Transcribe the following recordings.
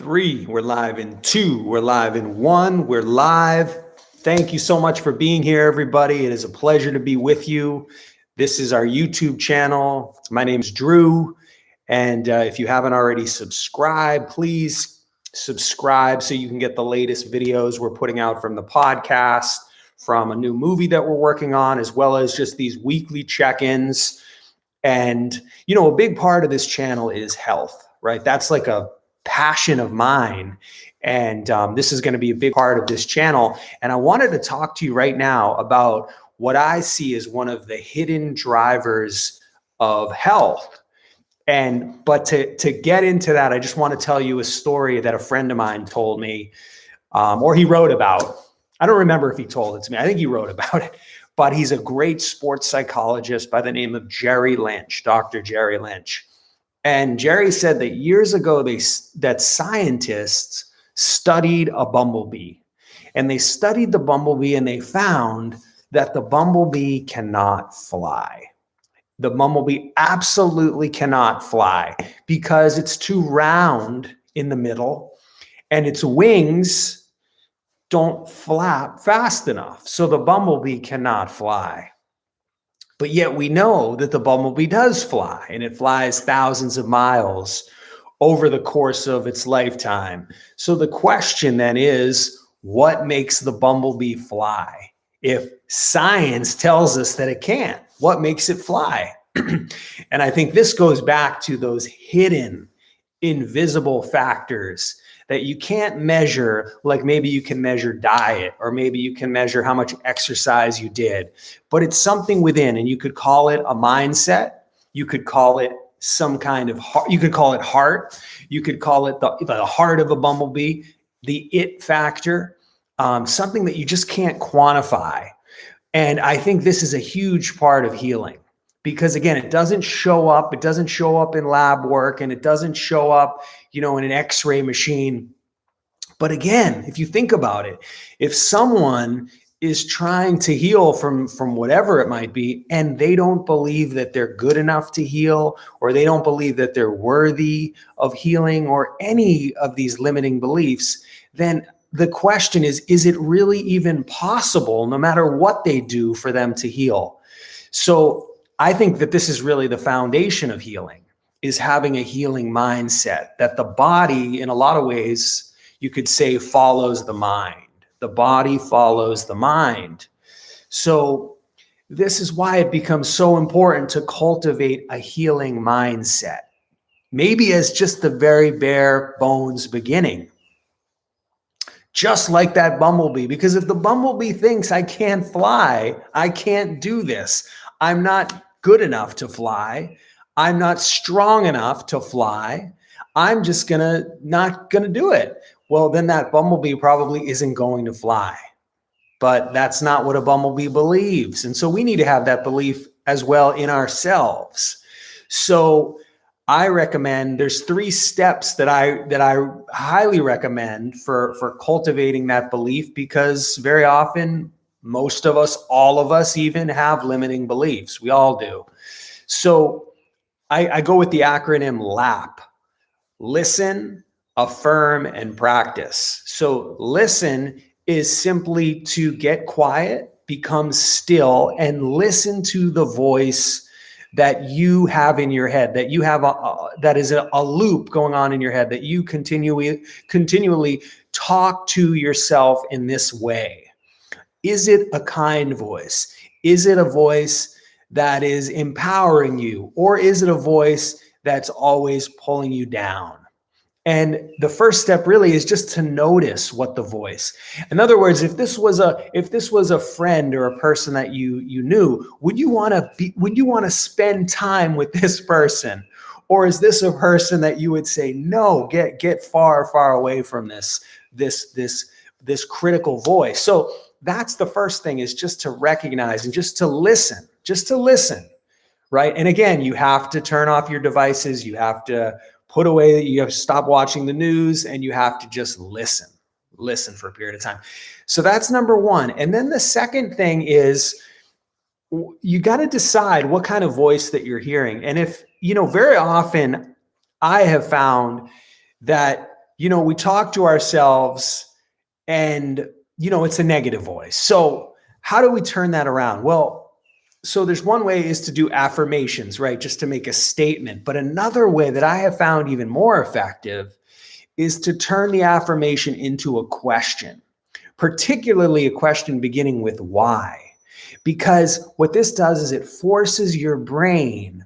3, we're live in 2, we're live in 1, we're live. Thank you so much for being here, everybody. It is a pleasure to be with you. This is our YouTube channel. My name is Drew. And if you haven't already subscribed, please subscribe so you can get the latest videos we're putting out from the podcast, from a new movie that we're working on, as well as just these weekly check-ins. And, a big part of this channel is health, right? That's like a passion of mine. And this is going to be a big part of this channel. And I wanted to talk to you right now about what I see as one of the hidden drivers of health. But to get into that, I just want to tell you a story that a friend of mine told me, or he wrote about. I don't remember if he told it to me. I think he wrote about it. But he's a great sports psychologist by the name of Jerry Lynch, Dr. Jerry Lynch. And Jerry said that years ago, that scientists studied a bumblebee. And they studied the bumblebee and they found that the bumblebee cannot fly. The bumblebee absolutely cannot fly because it's too round in the middle and its wings don't flap fast enough. So the bumblebee cannot fly. But yet we know that the bumblebee does fly, and it flies thousands of miles over the course of its lifetime. So the question then is, what makes the bumblebee fly? If science tells us that it can't, what makes it fly? And I think this goes back to those hidden, invisible factors that you can't measure, like maybe you can measure diet, or maybe you can measure how much exercise you did, but it's something within, and you could call it a mindset. You could call it some kind of heart. You could call it heart. You could call it the heart of a bumblebee, the it factor, something that you just can't quantify. And I think this is a huge part of healing. Because again, it doesn't show up. It doesn't show up in lab work, and it doesn't show up, in an X-ray machine. But again, if you think about it, if someone is trying to heal from whatever it might be, and they don't believe that they're good enough to heal, or they don't believe that they're worthy of healing, or any of these limiting beliefs, then the question is it really even possible, no matter what they do, for them to heal? So I think that this is really the foundation of healing, is having a healing mindset, that the body, in a lot of ways, you could say, follows the mind. The body follows the mind. So this is why it becomes so important to cultivate a healing mindset, maybe as just the very bare bones beginning. Just like that bumblebee, because if the bumblebee thinks, I can't fly, I can't do this, I'm not good enough to fly, I'm not strong enough to fly, I'm just not gonna do it. Well, then that bumblebee probably isn't going to fly. But that's not what a bumblebee believes. And so we need to have that belief as well in ourselves. So I recommend, there's 3 steps that I highly recommend for cultivating that belief, because very often, most of us, all of us even, have limiting beliefs. We all do. So I go with the acronym LAP: listen, affirm, and practice. So listen is simply to get quiet, become still, and listen to the voice that you have in your head, that you have that is a loop going on in your head, that you continually talk to yourself in this way. Is it a kind voice? Is it a voice that is empowering you? Or is it a voice that's always pulling you down? And the first step really is just to notice what the voice. In other words, if this was a friend or a person that you knew, would you want to spend time with this person? Or is this a person that you would say, no, get far away from this critical voice? So that's the first thing, is just to recognize and just to listen, right? And again, you have to turn off your devices. You have to put away, you have to stop watching the news, and you have to just listen for a period of time. So that's number 1. And then the second thing is, you got to decide what kind of voice that you're hearing. And if, very often I have found that we talk to ourselves and, it's a negative voice. So how do we turn that around? Well, so there's one way is to do affirmations, right? Just to make a statement. But another way that I have found even more effective is to turn the affirmation into a question, particularly a question beginning with why. Because what this does is it forces your brain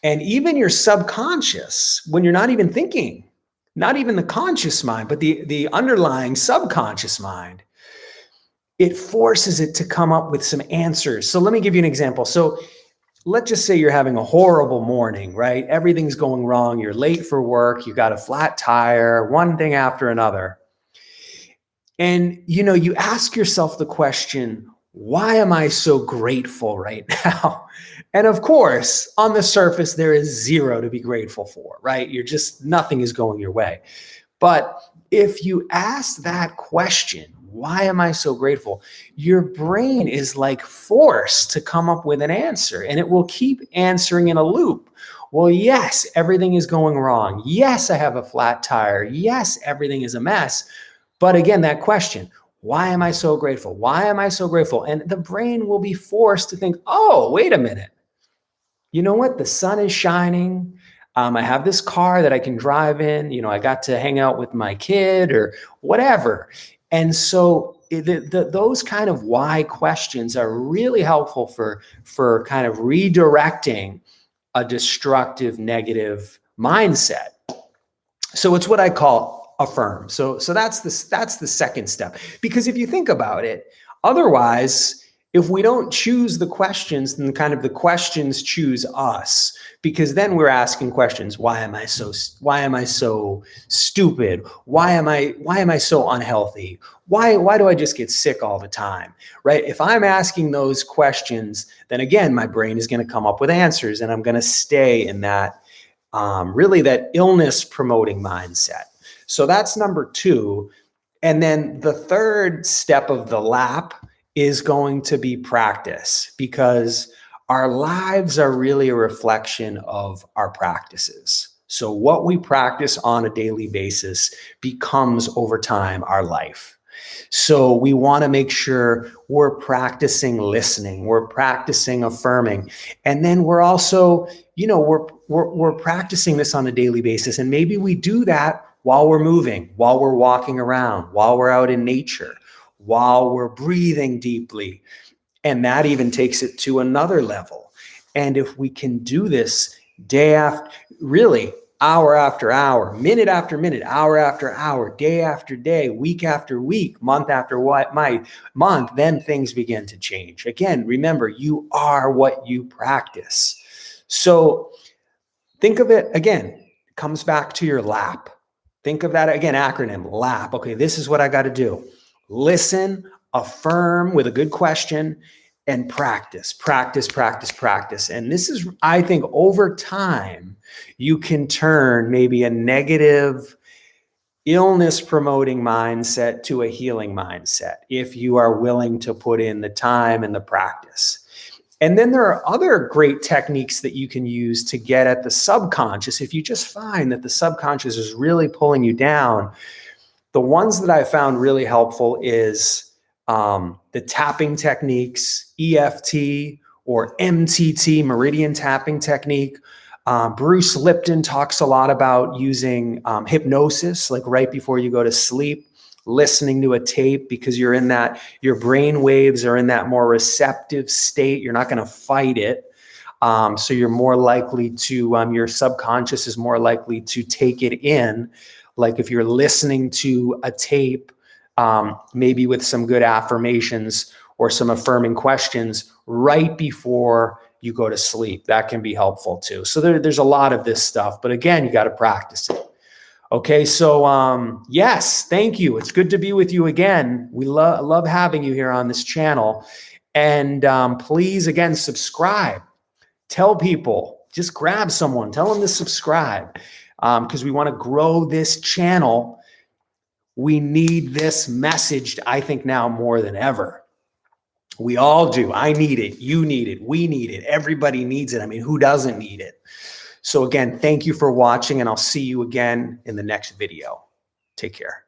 and even your subconscious, when you're not even thinking, not even the conscious mind, but the underlying subconscious mind, it forces it to come up with some answers. So let me give you an example. So let's just say you're having a horrible morning, right? Everything's going wrong. You're late for work. You got a flat tire, one thing after another. And, you ask yourself the question, why am I so grateful right now? And of course, on the surface, there is zero to be grateful for, right? Nothing is going your way. But if you ask that question, why am I so grateful? Your brain is like forced to come up with an answer, and it will keep answering in a loop. Well, yes, everything is going wrong. Yes, I have a flat tire. Yes, everything is a mess. But again, that question, why am I so grateful? Why am I so grateful? And the brain will be forced to think, oh, wait a minute. You know what? The sun is shining. I have this car that I can drive in. I got to hang out with my kid or whatever. And so those kind of why questions are really helpful for kind of redirecting a destructive, negative mindset. So it's what I call affirm. So that's the second step. Because if you think about it, otherwise, if we don't choose the questions, then kind of the questions choose us, because then we're asking questions. Why am I so stupid? Why am I so unhealthy? Why do I just get sick all the time? Right? If I'm asking those questions, then again, my brain is going to come up with answers, and I'm going to stay in that really that illness promoting mindset. So that's number 2. And then the third step of the lap is going to be practice, because our lives are really a reflection of our practices. So what we practice on a daily basis becomes over time our life. So we want to make sure we're practicing listening, we're practicing affirming, and then we're also, we're practicing this on a daily basis. And maybe we do that while we're moving, while we're walking around, while we're out in nature, while we're breathing deeply. And that even takes it to another level. And if we can do this day after, really hour after hour, minute after minute, hour after hour, day after day, week after week, month after month, then things begin to change. Again, remember, you are what you practice. So think of it again, it comes back to your lap. Think of that again, acronym, LAP. Okay, this is what I got to do. Listen, affirm with a good question, and practice. And this is, I think, over time, you can turn maybe a negative illness promoting mindset to a healing mindset if you are willing to put in the time and the practice. And then there are other great techniques that you can use to get at the subconscious. If you just find that the subconscious is really pulling you down, the ones that I found really helpful is the tapping techniques, EFT or MTT, meridian tapping technique. Bruce Lipton talks a lot about using hypnosis, like right before you go to sleep, listening to a tape, because you're in that, your brain waves are in that more receptive state. You're not going to fight it. So you're more likely to, your subconscious is more likely to take it in. Like if you're listening to a tape, maybe with some good affirmations or some affirming questions right before you go to sleep, that can be helpful too. So there's a lot of this stuff, but again, you got to practice it. Okay, so yes, thank you. It's good to be with you again. We love having you here on this channel. And please, again, subscribe. Tell people, just grab someone, tell them to subscribe, because we want to grow this channel. We need this message, I think, now more than ever. We all do. I need it. You need it. We need it. Everybody needs it. I mean, who doesn't need it? So again, thank you for watching, and I'll see you again in the next video. Take care.